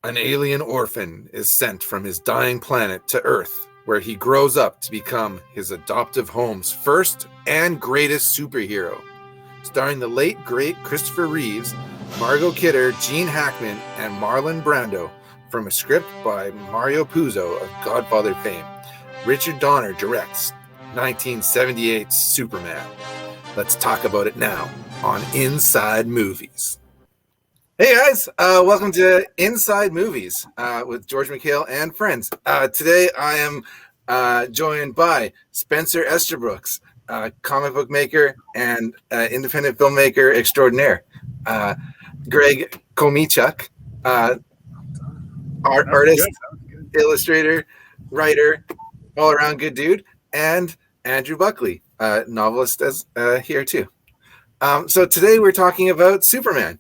An alien orphan is sent from his dying planet to Earth, where he grows up to become his adoptive home's first and greatest superhero. Starring the late, great Christopher Reeves, Margot Kidder, Gene Hackman, and Marlon Brando, from a script by Mario Puzo of Godfather fame. Richard Donner directs 1978's Superman. Let's talk about it now on Inside Movies. Hey guys, welcome to Inside Movies with George Michail and friends. Today I am joined by Spencer Estabrooks, comic book maker and independent filmmaker extraordinaire. Greg CHOMICHUK, artist, illustrator, writer, all-around good dude, and Andrew Buckley, novelist, as here too. So today we're talking about Superman.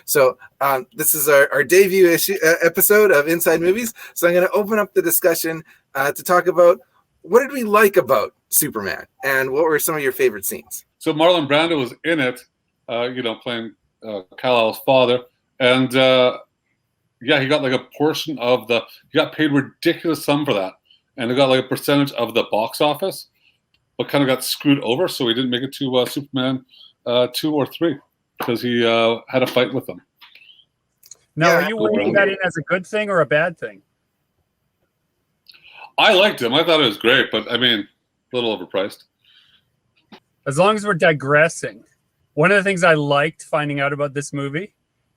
So this is our debut episode of Inside Movies. So I'm going to open up the discussion to talk about what did we like about Superman and what were some of your favorite scenes. So Marlon Brando was in it, playing Kal-El's father, and he got like a portion of he got paid a ridiculous sum for that, and he got like a percentage of the box office, but kind of got screwed over, so he didn't make it to Superman 2 or 3. Because he had a fight with them. Now, are you weighing that in as a good thing or a bad thing? I liked him. I thought it was great, but I mean, a little overpriced. As long as we're digressing, one of the things I liked finding out about this movie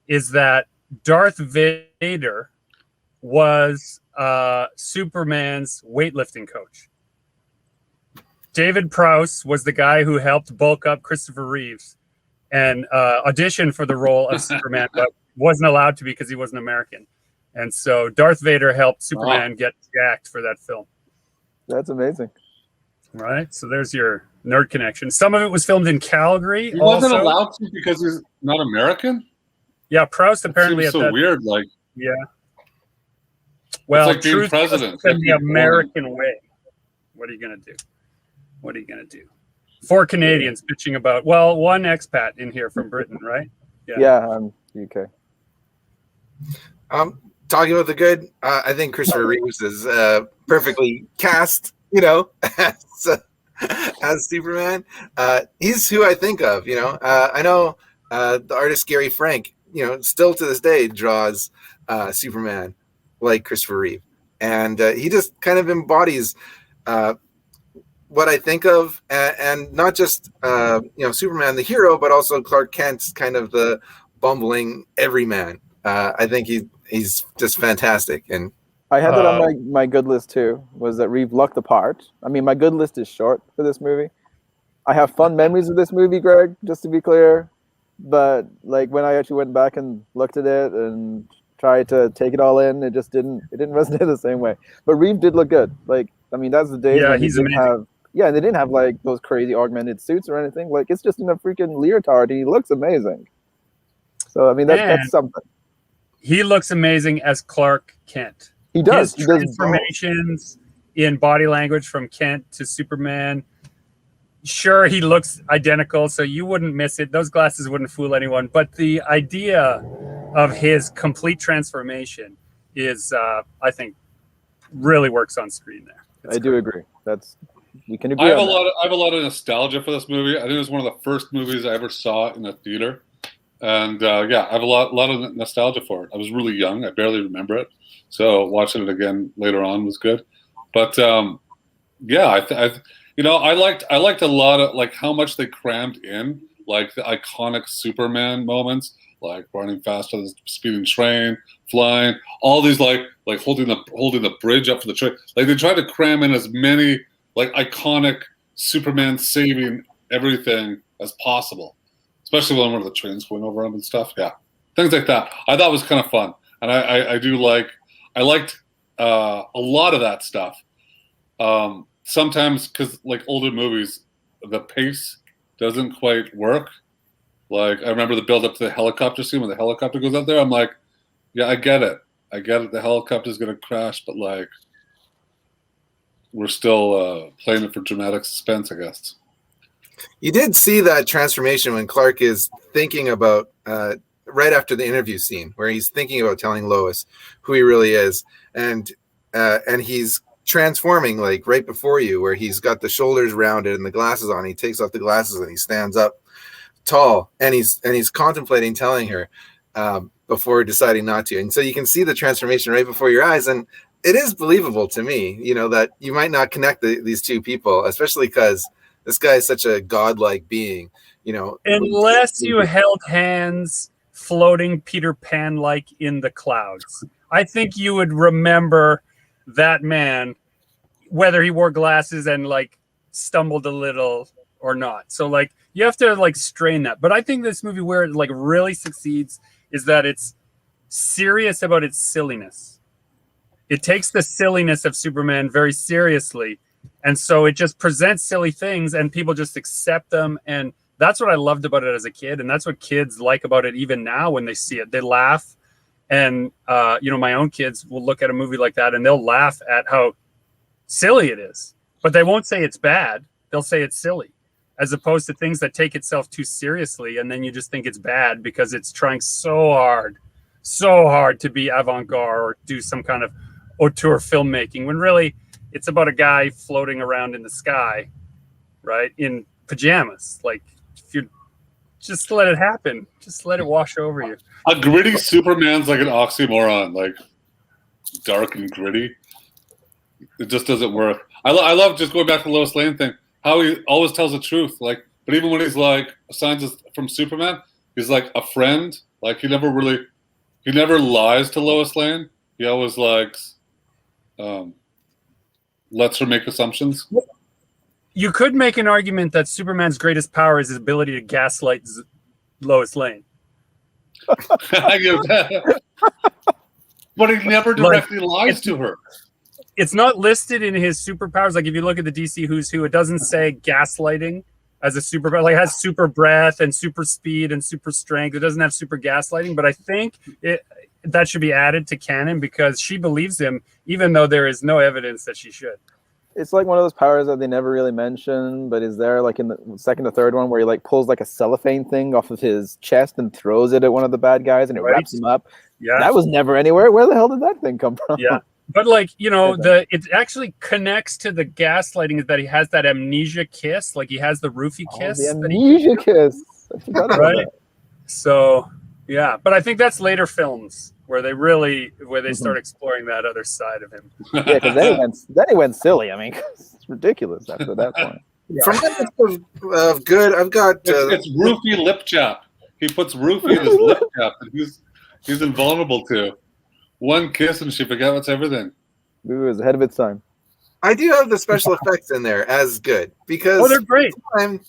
is that Darth Vader was Superman's weightlifting coach. David Prowse was the guy who helped bulk up Christopher Reeves and auditioned for the role of Superman, but wasn't allowed to because he wasn't American. And so Darth Vader helped Superman get jacked for that film. That's amazing. Right? So there's your nerd connection. Some of it was filmed in Calgary. He wasn't allowed to because he's not American? Yeah, Proust apparently it seems so weird. Like, yeah. Well, it's like being president. In the American way. What are you going to do? What are you going to do? 4 Canadians bitching about, one expat in here from Britain, right? Yeah, UK. Talking about the good, I think Christopher Reeves is perfectly cast, as Superman. He's who I think of, I know the artist Gary Frank, still to this day draws Superman like Christopher Reeve. And he just kind of embodies what I think of, and not just Superman the hero, but also Clark Kent's kind of the bumbling everyman. I think he's just fantastic. And I had that on my good list too. Was that Reeve looked the part? I mean, my good list is short for this movie. I have fun memories of this movie, Greg, just to be clear. But like when I actually went back and looked at it and tried to take it all in, it didn't resonate the same way. But Reeve did look good. Like, I mean, that's the day when he didn't have. Yeah, and they didn't have like those crazy augmented suits or anything. Like, it's just in a freaking leotard, and he looks amazing. So I mean, that's something. He looks amazing as Clark Kent. He does. His transformations in body language from Kent to Superman. Sure, he looks identical, so you wouldn't miss it. Those glasses wouldn't fool anyone. But the idea of his complete transformation is, I think, really works on screen there. I do agree. We can agree. I have a lot of nostalgia for this movie. I think it was one of the first movies I ever saw in a theater, and I have a lot of nostalgia for it. I was really young; I barely remember it, so watching it again later on was good. But I liked a lot of like how much they crammed in, like the iconic Superman moments, like running faster than the speeding train, flying, all these like holding the bridge up for the train. Like they tried to cram in as many like iconic Superman saving everything as possible, especially when one of the trains going over him and stuff. Yeah, things like that. I thought was kind of fun, and I liked a lot of that stuff. Sometimes because like older movies, the pace doesn't quite work. Like I remember the build up to the helicopter scene when the helicopter goes up there. I'm like, yeah, I get it. The helicopter's gonna crash, but like, we're still playing it for dramatic suspense, I guess. You did see that transformation when Clark is thinking about right after the interview scene, where he's thinking about telling Lois who he really is, and he's transforming like right before you, where he's got the shoulders rounded and the glasses on. He takes off the glasses and he stands up tall, and he's contemplating telling her before deciding not to. And so you can see the transformation right before your eyes, and it is believable to me, that you might not connect these two people, especially because this guy is such a godlike being, Unless you held hands floating Peter Pan-like in the clouds. I think you would remember that man, whether he wore glasses and like stumbled a little or not. So like you have to like strain that. But I think this movie where it like really succeeds is that it's serious about its silliness. It takes the silliness of Superman very seriously. And so it just presents silly things and people just accept them. And that's what I loved about it as a kid. And that's what kids like about it even now when they see it. They laugh. And, my own kids will look at a movie like that and they'll laugh at how silly it is. But they won't say it's bad. They'll say it's silly, as opposed to things that take itself too seriously. And then you just think it's bad because it's trying so hard to be avant-garde or do some kind of auteur filmmaking, when really it's about a guy floating around in the sky, right, in pajamas. Like, if you just let it happen, just let it wash over you. A gritty Superman's like an oxymoron, like dark and gritty. It just doesn't work. I love just going back to the Lois Lane thing, how he always tells the truth. Like, but even when he's like signs from Superman, he's like a friend. Like he never lies to Lois Lane. He always lets her make assumptions. You could make an argument that Superman's greatest power is his ability to gaslight Lois Lane. I give that. But he never directly lies to her. It's not listed in his superpowers. Like if you look at the DC Who's Who, it doesn't say gaslighting as a superpower. Like it has super breath and super speed and super strength. It doesn't have super gaslighting, but I think that should be added to canon because she believes him, even though there is no evidence that she should. It's like one of those powers that they never really mention, but is there like in the second or third one where he like pulls like a cellophane thing off of his chest and throws it at one of the bad guys and it wraps him up. Yeah, that was never anywhere. Where the hell did that thing come from? Yeah, but like it actually connects to the gaslighting is that he has that amnesia kiss, like he has the roofie kiss. The amnesia kiss. I forgot about that. So yeah, but I think that's later films where they start exploring that other side of him. Yeah, because then he went silly. I mean, it's ridiculous after that point. Yeah. From that list of good, I've got it's roofie lip chap. He puts roofie in his lip chap that he's invulnerable to. One kiss and she forgets everything. It was ahead of its time. I do have the special effects in there as good because they're great.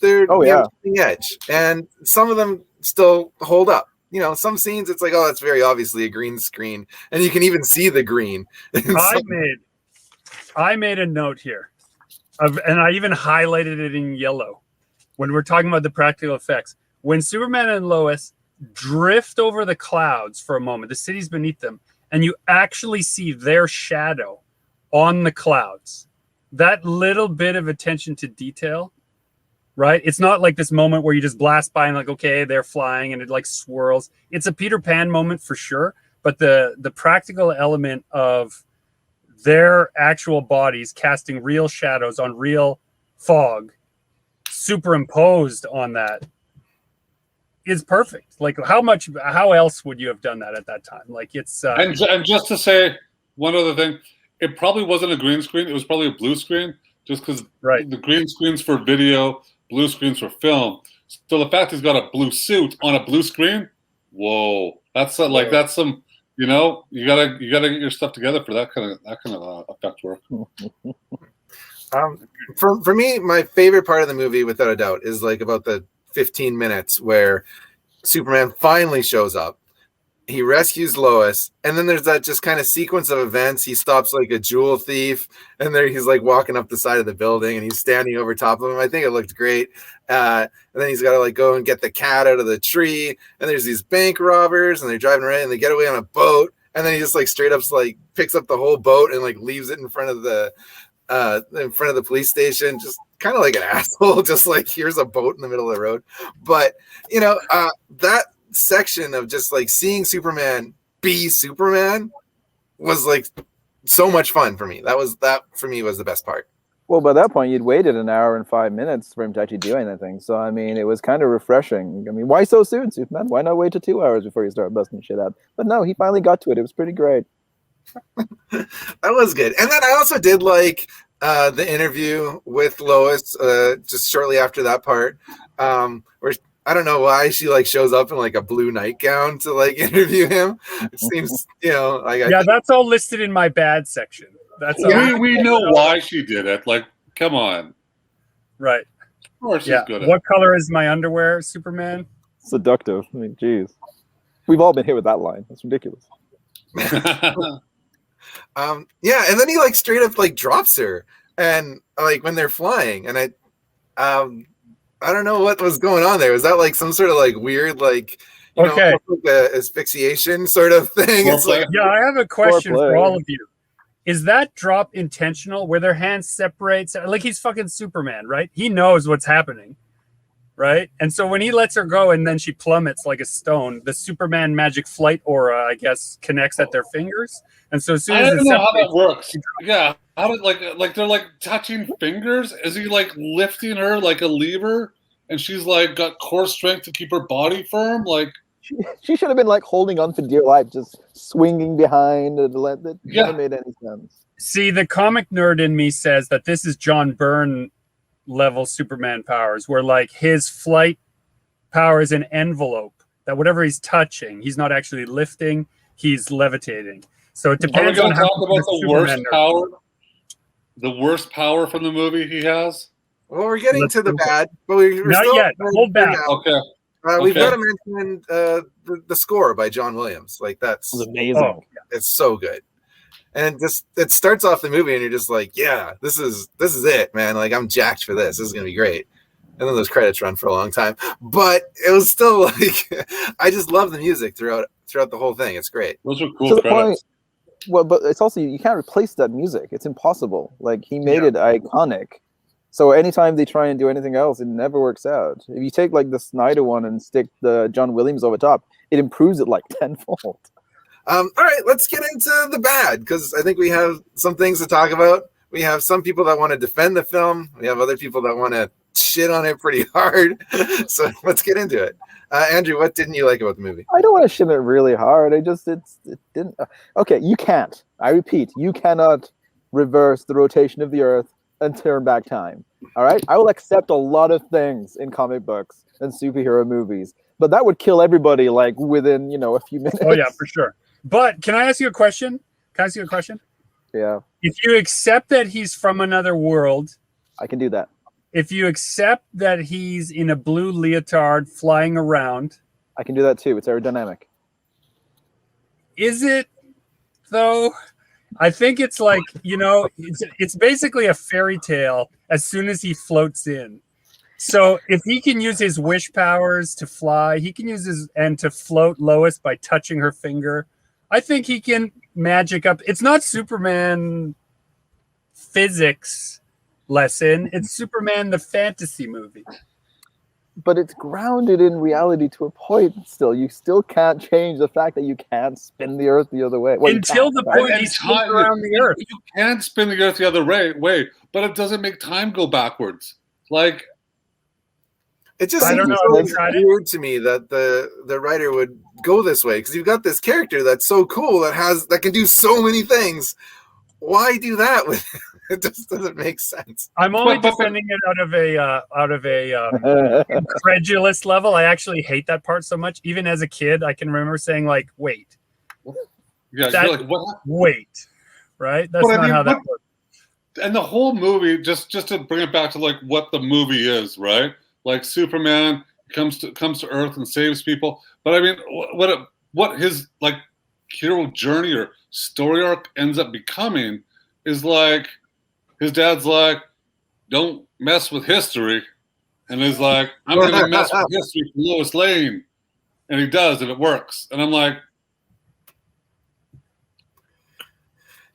They're the edge, and some of them still hold up. Some scenes it's like, oh, that's very obviously a green screen, and you can even see the green. I made a note here, and I even highlighted it in yellow when we're talking about the practical effects. When Superman and Lois drift over the clouds for a moment, the city's beneath them, and you actually see their shadow on the clouds. That little bit of attention to detail. Right? It's not like this moment where you just blast by and like, okay, they're flying and it like swirls. It's a Peter Pan moment for sure. But the practical element of their actual bodies casting real shadows on real fog superimposed on that is perfect. Like how else would you have done that at that time? Like it's and just to say one other thing, it probably wasn't a green screen. It was probably a blue screen just because the green screens for video, blue screens for film. So the fact he's got a blue suit on a blue screen, whoa, that's that's some, you gotta get your stuff together for that kind of effect work. For me, my favorite part of the movie, without a doubt, is like about the 15 minutes where Superman finally shows up. He rescues Lois, and then there's that just kind of sequence of events. He stops like a jewel thief, and there he's like walking up the side of the building, and he's standing over top of him. I think it looked great. And then he's got to like go and get the cat out of the tree, and there's these bank robbers, and they're driving around, and they get away on a boat, and then he just like straight up like picks up the whole boat and like leaves it in front of the in front of the police station, just kind of like an asshole, just like here's a boat in the middle of the road. But that section of just like seeing Superman be Superman was like so much fun for me. That for me was the best part. Well, by that point, you'd waited an hour and 5 minutes for him to actually do anything. So, I mean, it was kind of refreshing. I mean, why so soon, Superman? Why not wait till 2 hours before you start busting shit out? But no, he finally got to it. It was pretty great. That was good. And then I also did like the interview with Lois just shortly after that part, where I don't know why she like shows up in like a blue nightgown to like interview him. It seems, like that's all listed in my bad section. That's we know why she did it. Like, come on. Right. Of course she's good at What color is my underwear, Superman? Seductive. I mean, geez. We've all been hit with that line. That's ridiculous. it. And then he like straight up like drops her, and like when they're flying, and I don't know what was going on there. Was that like some sort of like weird like like asphyxiation sort of thing? It's like, I have a question for all of you. Is that drop intentional where their hands separate? Like he's fucking Superman, right? He knows what's happening, right? And so when he lets her go and then she plummets like a stone, the Superman magic flight aura, I guess, connects at their fingers. And so as soon as I don't know how that works. Yeah. How did like they're like touching fingers? Is he like lifting her like a lever and she's like got core strength to keep her body firm? Like she should have been like holding on for dear life, just swinging behind. That never made any sense. See, the comic nerd in me says that this is John Byrne level Superman powers, where like his flight power is an envelope that whatever he's touching, he's not actually lifting, he's levitating. So it depends on how talk about the worst power. The worst power from the movie he has. Well, we're getting to the bad, but we're not still yet. Hold back. Okay. We've got to mention the score by John Williams. Like that's amazing. Oh, it's so good, and it starts off the movie, and you're just like, yeah, this is it, man. Like I'm jacked for this. This is gonna be great. And then those credits run for a long time, but it was still like I just love the music throughout the whole thing. It's great. Those are cool credits. Well, but it's also you can't replace that music. It's impossible. Like he made it iconic. So anytime they try and do anything else, it never works out. If you take like the Snyder one and stick the John Williams over top, it improves it like tenfold. All right, let's get into the bad, because I think we have some things to talk about. We have some people that want to defend the film. We have other people that want to shit on it pretty hard. So let's get into it. Andrew, what didn't you like about the movie? I don't want to shit it really hard. It didn't. Okay, you can't. I repeat, you cannot reverse the rotation of the Earth and turn back time. All right, I will accept a lot of things in comic books and superhero movies, but that would kill everybody like within a few minutes. Oh yeah, for sure. But can I ask you a question? Yeah. If you accept that he's from another world, I can do that. If you accept that he's in a blue leotard flying around, I can do that too. It's aerodynamic. Is it though? I think it's like, it's basically a fairy tale as soon as he floats in. So if he can use his wish powers to fly, he can use and to float Lois by touching her finger. I think he can magic up. It's not Superman physics lesson. It's Superman the fantasy movie. But it's grounded in reality to a point still. You still can't change the fact that you can't spin the Earth the other way. Well, until the point he spins around the Earth. You can spin the Earth the other way, but it doesn't make time go backwards. Like, it just seems really weird to me that the writer would go this way, because you've got this character that's so cool that can do so many things. Why do that with it? Just doesn't make sense. I'm only defending it out of a incredulous level. I actually hate that part so much. Even as a kid, I can remember saying like, "Wait, yeah, you're like, what? Wait, right? That's not how that works." And the whole movie, just to bring it back to like what the movie is, right? Like Superman comes to Earth and saves people, but I mean, what his like hero journey or story arc ends up becoming is like. His dad's like, don't mess with history. And he's like, I'm going to mess with history for Lois Lane. And he does, and it works. And I'm like...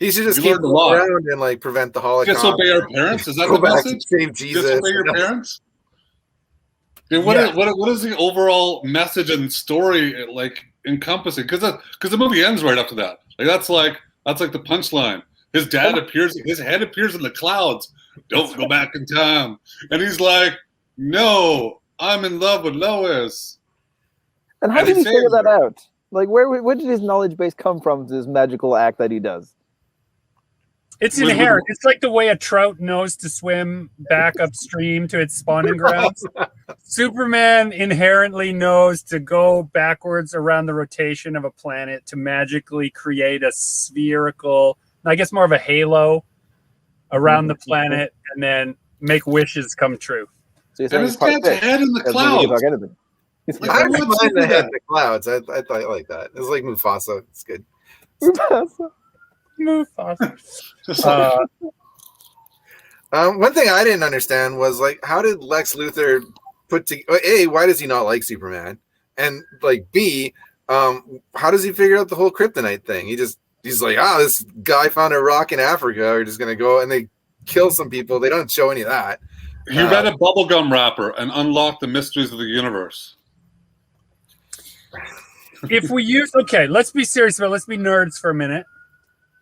He should just We keep learned a lot. around and like prevent the Holocaust. Disobey our parents? Is that Go the back message? and save Jesus. Disobey your parents? And what is the overall message and story like encompassing? Because the movie ends right after that. Like that's like the punchline. His dad appears. His head appears in the clouds. Don't go back in time. And he's like, "No, I'm in love with Lois." And how did he figure that out? Like, where did his knowledge base come from? This magical act that he does. It's inherent. It's like the way a trout knows to swim back upstream to its spawning grounds. Superman inherently knows to go backwards around the rotation of a planet to magically create a spherical, I guess more of a halo around the planet, and then make wishes come true. So and his dad's head in the clouds. Like, I don't mind the head in the clouds. I thought I like that. It's like Mufasa. It's good. Mufasa. One thing I didn't understand was like, how did Lex Luthor put together? A, why does he not like Superman? And like B, how does he figure out the whole kryptonite thing? He's like, this guy found a rock in Africa. We're just gonna go, and they kill some people. They don't show any of that. He read a bubblegum wrapper and unlocked the mysteries of the universe. If we use, okay, let's be serious about it. Let's be nerds for a minute.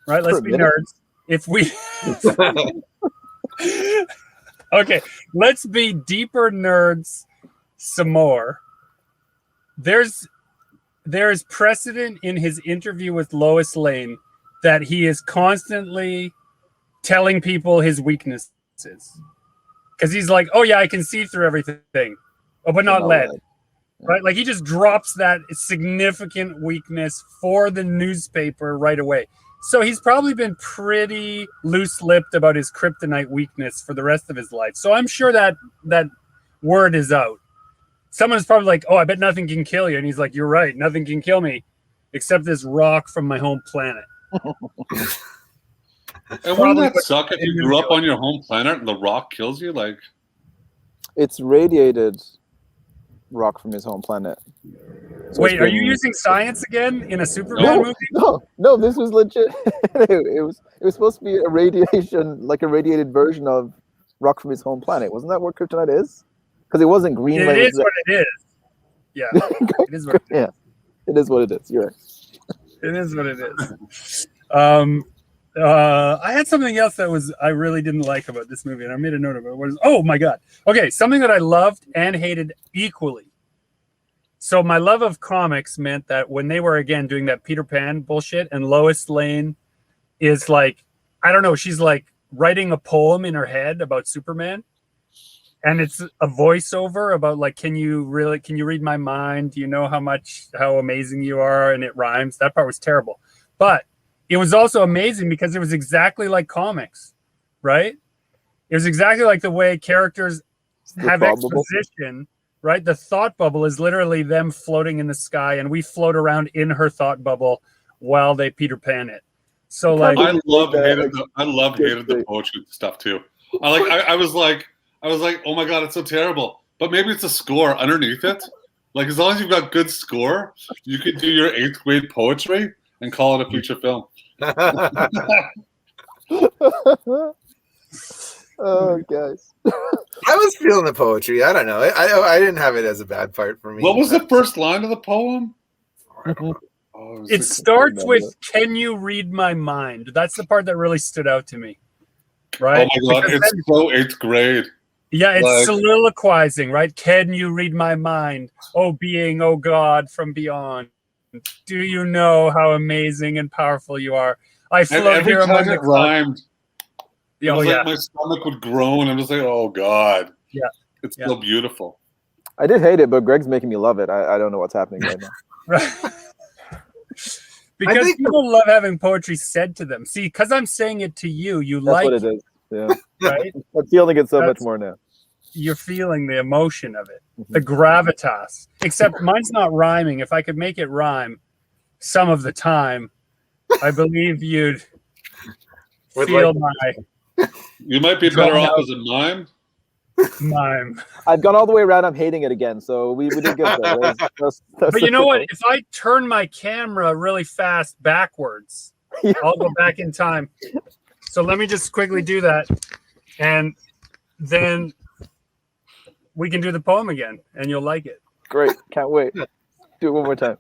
Right? Let's be nerds. If we okay, let's be deeper nerds some more. There's precedent in his interview with Lois Lane that he is constantly telling people his weaknesses. Because he's like, oh yeah, I can see through everything. Oh, but not lead. Right? Like he just drops that significant weakness for the newspaper right away. So he's probably been pretty loose-lipped about his kryptonite weakness for the rest of his life. So I'm sure that word is out. Someone's probably like, oh, I bet nothing can kill you. And he's like, you're right. Nothing can kill me except this rock from my home planet. And wouldn't that suck if you grew up on your home planet and the rock kills you? Like, it's radiated rock from his home planet. So wait, are you using science again in a Superman movie? No, this was legit. it was supposed to be a radiation, like a radiated version of rock from his home planet. Wasn't that what kryptonite is? Because it wasn't green. It is what it is. Yeah, it is what it is. Yeah, it is what it is. You're right. It is what it is. I had something else that I really didn't like about this movie, and I made a note of it. Oh my god. Okay, something that I loved and hated equally. So my love of comics meant that when they were again doing that Peter Pan bullshit, and Lois Lane is like, I don't know, she's like writing a poem in her head about Superman, and it's a voiceover about like, can you read my mind? Do you know how amazing you are? And it rhymes. That part was terrible, but it was also amazing because it was exactly like comics, right? It was exactly like the way characters have exposition, right? The thought bubble is literally them floating in the sky, and we float around in her thought bubble while they Peter Pan it. So like, I love hated the poetry stuff too. I was like, oh my god, it's so terrible. But maybe it's a score underneath it. Like as long as you've got good score, you could do your 8th grade poetry and call it a feature film. Oh, guys. I was feeling the poetry. I don't know. I didn't have it as a bad part for me. What was the first line of the poem? It starts with, "Can you read my mind?" That's the part that really stood out to me. Right? Oh my god, because it's so 8th grade. Yeah, it's soliloquizing, right? Can you read my mind? Oh being, oh God from beyond. Do you know how amazing and powerful you are? I float here among the rhymed. Yeah, like my stomach would groan. I'm just like, oh God. Yeah. It's so beautiful. I did hate it, but Greg's making me love it. I don't know what's happening right now. Right. Because people love having poetry said to them. See, because I'm saying it to you, That's like what it is. Yeah. Right? I'm feeling it so much more now. You're feeling the emotion of it, the gravitas. Except mine's not rhyming. If I could make it rhyme some of the time, I believe you'd feel You might be better off as a mime. Mime. I've gone all the way around. I'm hating it again. So we did good there. But you know what? If I turn my camera really fast backwards, I'll go back in time. So let me just quickly do that, and then we can do the poem again, and you'll like it. Great. Can't wait. Do it one more time.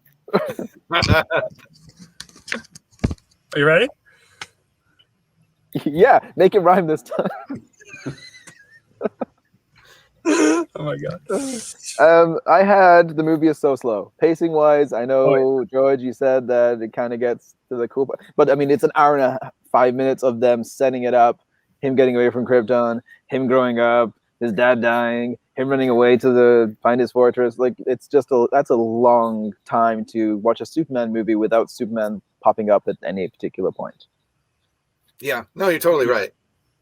Are you ready? Yeah, make it rhyme this time. Oh my god. I had the movie is so slow. Pacing wise, I know, George, you said that it kind of gets to the cool part. But I mean, it's an hour and 5 minutes of them setting it up, him getting away from Krypton, him growing up, his dad dying, him running away to find his fortress. Like, it's just that's a long time to watch a Superman movie without Superman popping up at any particular point. Yeah, no, you're totally right.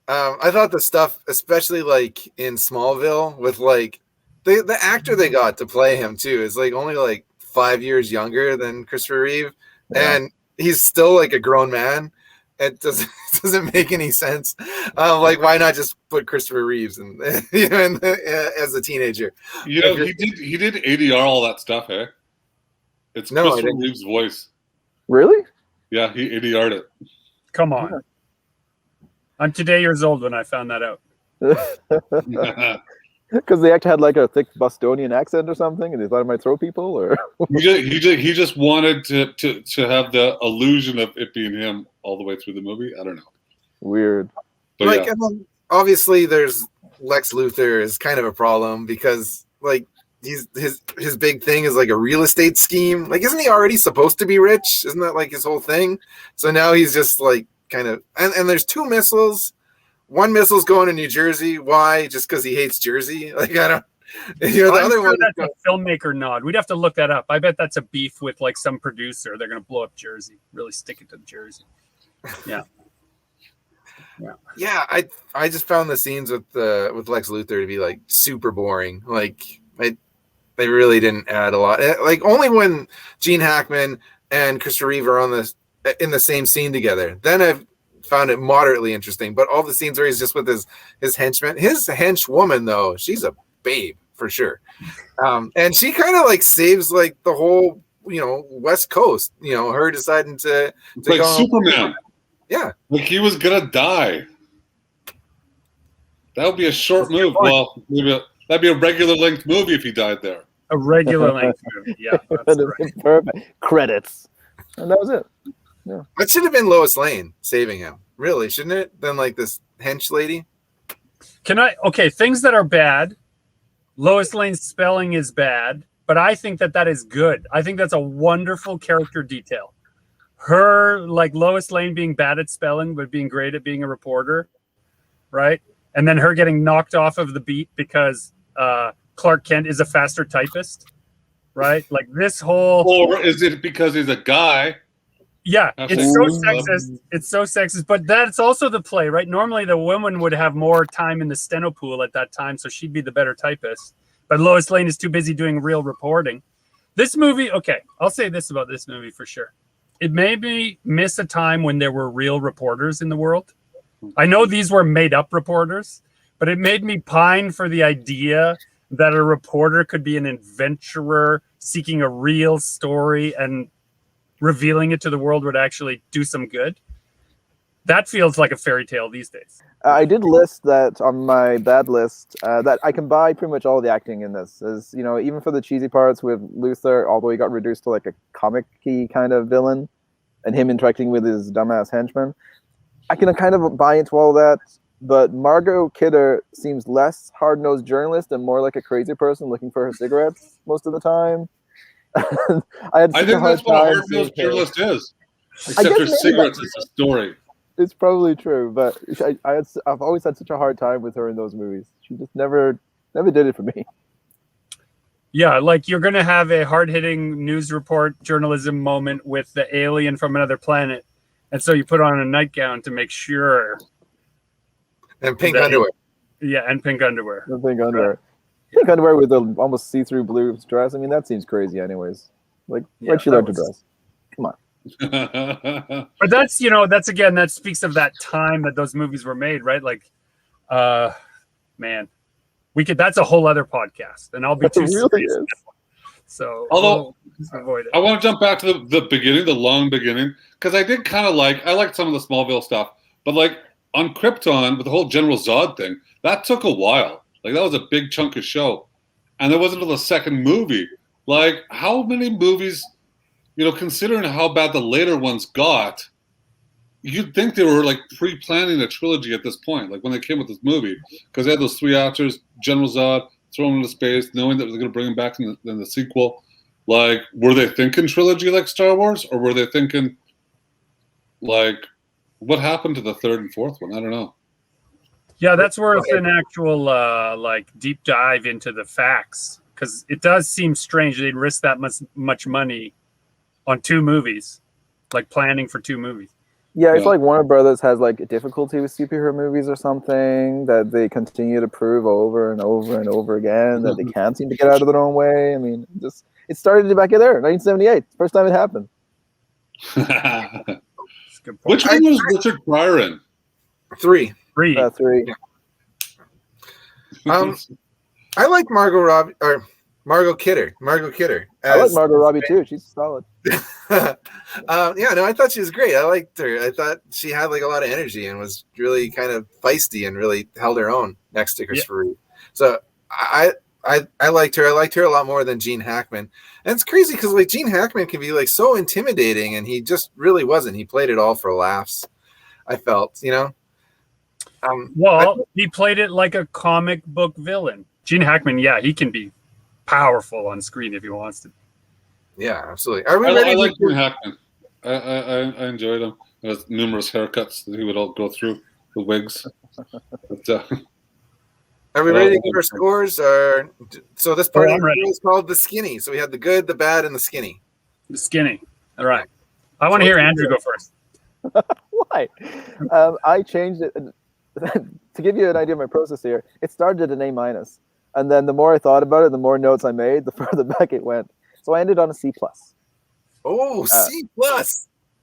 I thought the stuff, especially like in Smallville, with like the actor they got to play him too, is like only like 5 years younger than Christopher Reeve, and he's still like a grown man. It doesn't make any sense. Like, why not just put Christopher Reeves as a teenager? You know, he did ADR all that stuff, eh? It's Christopher Reeve's voice. Really? Yeah, he ADR'd it. Come on. Yeah. I'm today years old when I found that out. Because the actor had like a thick Bostonian accent or something, and they thought it might throw people, or he just wanted to have the illusion of it being him all the way through the movie. I don't know. Weird. But like, and obviously, there's Lex Luthor is kind of a problem because like his big thing is like a real estate scheme. Like, isn't he already supposed to be rich? Isn't that like his whole thing? So now he's just like kind of and there's 2 missiles. One missile's going to New Jersey. Why? Just because he hates Jersey? Like, I don't. You know, the other one. That's a filmmaker nod. We'd have to look that up. I bet that's a beef with like some producer. They're going to blow up Jersey. Really stick it to Jersey. Yeah. Yeah. I just found the scenes with Lex Luthor to be like super boring. Like, they really didn't add a lot. Like, only when Gene Hackman and Christopher Reeve are in the same scene together, then I've found it moderately interesting. But all the scenes where he's just with his henchmen, his henchwoman though, she's a babe for sure, and she kind of like saves like the whole West Coast. Her deciding to like go Superman. Yeah, like he was gonna die. That would be a short move. Well, maybe that'd be a regular length movie if he died there. A regular length movie. Yeah, that's right. Perfect. Credits, and that was it. Yeah. That should have been Lois Lane saving him, really, shouldn't it? Then like this hench lady. Things that are bad. Lois Lane's spelling is bad, but I think that is good. I think that's a wonderful character detail. Her, like Lois Lane being bad at spelling, but being great at being a reporter, right? And then her getting knocked off of the beat because Clark Kent is a faster typist, right? Like this whole. Or is it because he's a guy? Yeah, it's so sexist. It's so sexist, but that's also the play, right? Normally, the woman would have more time in the steno pool at that time, so she'd be the better typist. But Lois Lane is too busy doing real reporting. This movie, okay, I'll say this about this movie for sure. It made me miss a time when there were real reporters in the world. I know these were made-up reporters, but it made me pine for the idea that a reporter could be an adventurer seeking a real story and revealing it to the world would actually do some good. That feels like a fairy tale these days. I did list that on my bad list that I can buy pretty much all the acting in this. Is even for the cheesy parts with Luthor, although he got reduced to like a comic-y kind of villain, and him interacting with his dumbass henchmen, I can kind of buy into all that. But Margot Kidder seems less hard-nosed journalist and more like a crazy person looking for her cigarettes most of the time. I think that's what a hard-nosed journalist is. Except for cigarettes, it's a story. It's probably true, but I've always had such a hard time with her in those movies. She just never did it for me. Yeah, like you're going to have a hard-hitting news report journalism moment with the alien from another planet, and so you put on a nightgown to make sure. And pink underwear. Yeah, and pink underwear. And pink underwear. Right. Pink underwear with the almost see-through blue dress. I mean, that seems crazy anyways. Like, where'd she learn to dress? Come on. But that's, again, that speaks of that time that those movies were made, right? Like, man, that's a whole other podcast, and I'll be too serious. So Although we'll just avoid it. I want to jump back to the beginning, the long beginning, because I did kind of I liked some of the Smallville stuff, but like on Krypton with the whole General Zod thing, that took a while. Like that was a big chunk of show, and there wasn't until the second movie. Like how many movies, considering how bad the later ones got, you'd think they were like pre-planning a trilogy at this point, like when they came with this movie, because they had those 3 actors, General Zod, throw him into space, knowing that they're going to bring him back in the sequel. Like, were they thinking trilogy like Star Wars, or were they thinking like what happened to the third and fourth one? I don't know. Yeah, that's worth an actual like deep dive into the facts, because it does seem strange they'd risk that much money on 2 movies, like planning for 2 movies. Yeah, it's like Warner Brothers has like a difficulty with superhero movies or something that they continue to prove over and over and over again that they can't seem to get out of their own way. I mean, it started back in there, 1978, first time it happened. Which one was Richard Pryor in? 3. 3. 3. I like Margot Robbie or Margot Kidder. I like Margot Robbie too. She's solid. I thought she was great. I liked her. I thought she had like a lot of energy and was really kind of feisty and really held her own next to Christopher Reeve. So I liked her. I liked her a lot more than Gene Hackman. And it's crazy because like Gene Hackman can be like so intimidating, and he just really wasn't. He played it all for laughs. I felt, he played it like a comic book villain. Gene Hackman, he can be powerful on screen if he wants to. Yeah, absolutely. I like Gene Hackman. I enjoyed him. There's numerous haircuts that he would all go through, the wigs. But, are we ready to give our scores? So this part of the video is called the skinny. So we have the good, the bad, and the skinny. The skinny. All right. I want to hear Andrew go first. Why? I changed it to give you an idea of my process here. It started at an A-, and then the more I thought about it, the more notes I made, the further back it went. So I ended on a C+. Oh, C+.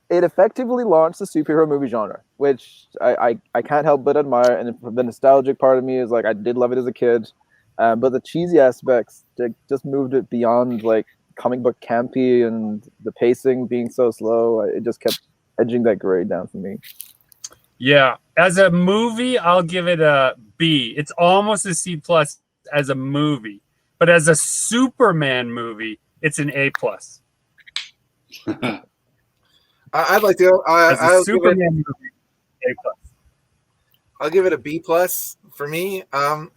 It effectively launched the superhero movie genre, which I can't help but admire. And the nostalgic part of me is like, I did love it as a kid. But the cheesy aspects just moved it beyond like comic book campy, and the pacing being so slow. It just kept edging that grade down for me. Yeah. As a movie, I'll give it a B. It's almost a C+ as a movie. But as a Superman movie, it's an A+. I'd like to. As a Superman movie, A+. I'll give it a B+ for me. I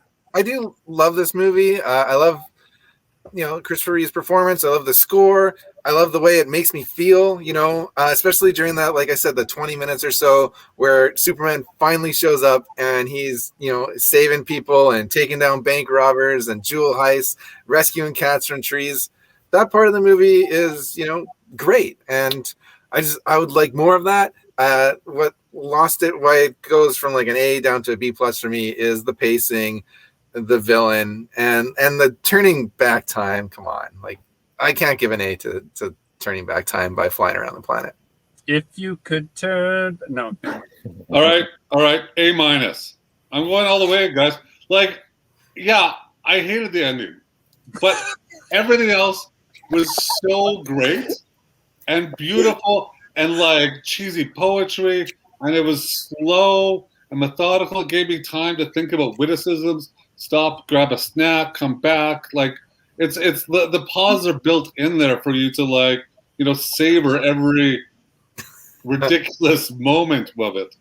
do love this movie. I love, Christopher Reeve's performance. I love the score. I love the way it makes me feel. Especially during that, like I said, the 20 minutes or so where Superman finally shows up and he's, saving people and taking down bank robbers and jewel heists, rescuing cats from trees. That part of the movie is, great, and I would like more of that. What lost it, why it goes from like an A down to a B+ for me, is the pacing, the villain, and the turning back time. Come on, like I can't give an A to turning back time by flying around the planet. If you could turn, no. All right, A-. I'm going all the way, guys. Like, yeah, I hated the ending, but everything else was so great and beautiful, and like cheesy poetry, and it was slow and methodical. It gave me time to think about witticisms, stop, grab a snack, come back. Like it's the pauses are built in there for you to like, savor every ridiculous moment of it.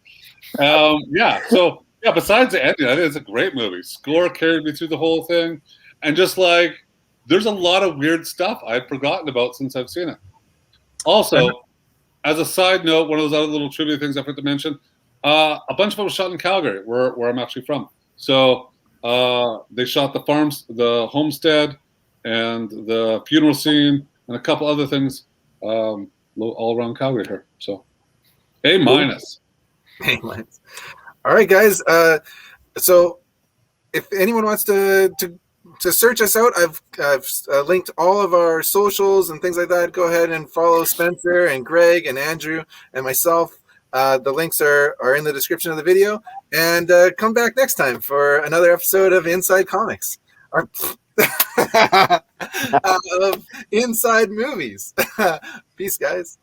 So besides the ending, I think it's a great movie. Score carried me through the whole thing, and just like there's a lot of weird stuff I'd forgotten about since I've seen it. Also, as a side note, one of those other little trivia things I forgot to mention, a bunch of it was shot in Calgary, where I'm actually from. So they shot the farms, the homestead, and the funeral scene, and a couple other things all around Calgary here. So A-. A-. All right, guys. So if anyone wants to search us out, I've linked all of our socials and things like that. Go ahead and follow Spencer and Greg and Andrew and myself. The links are in the description of the video. And come back next time for another episode of Inside Comics. of Inside Movies. Peace, guys.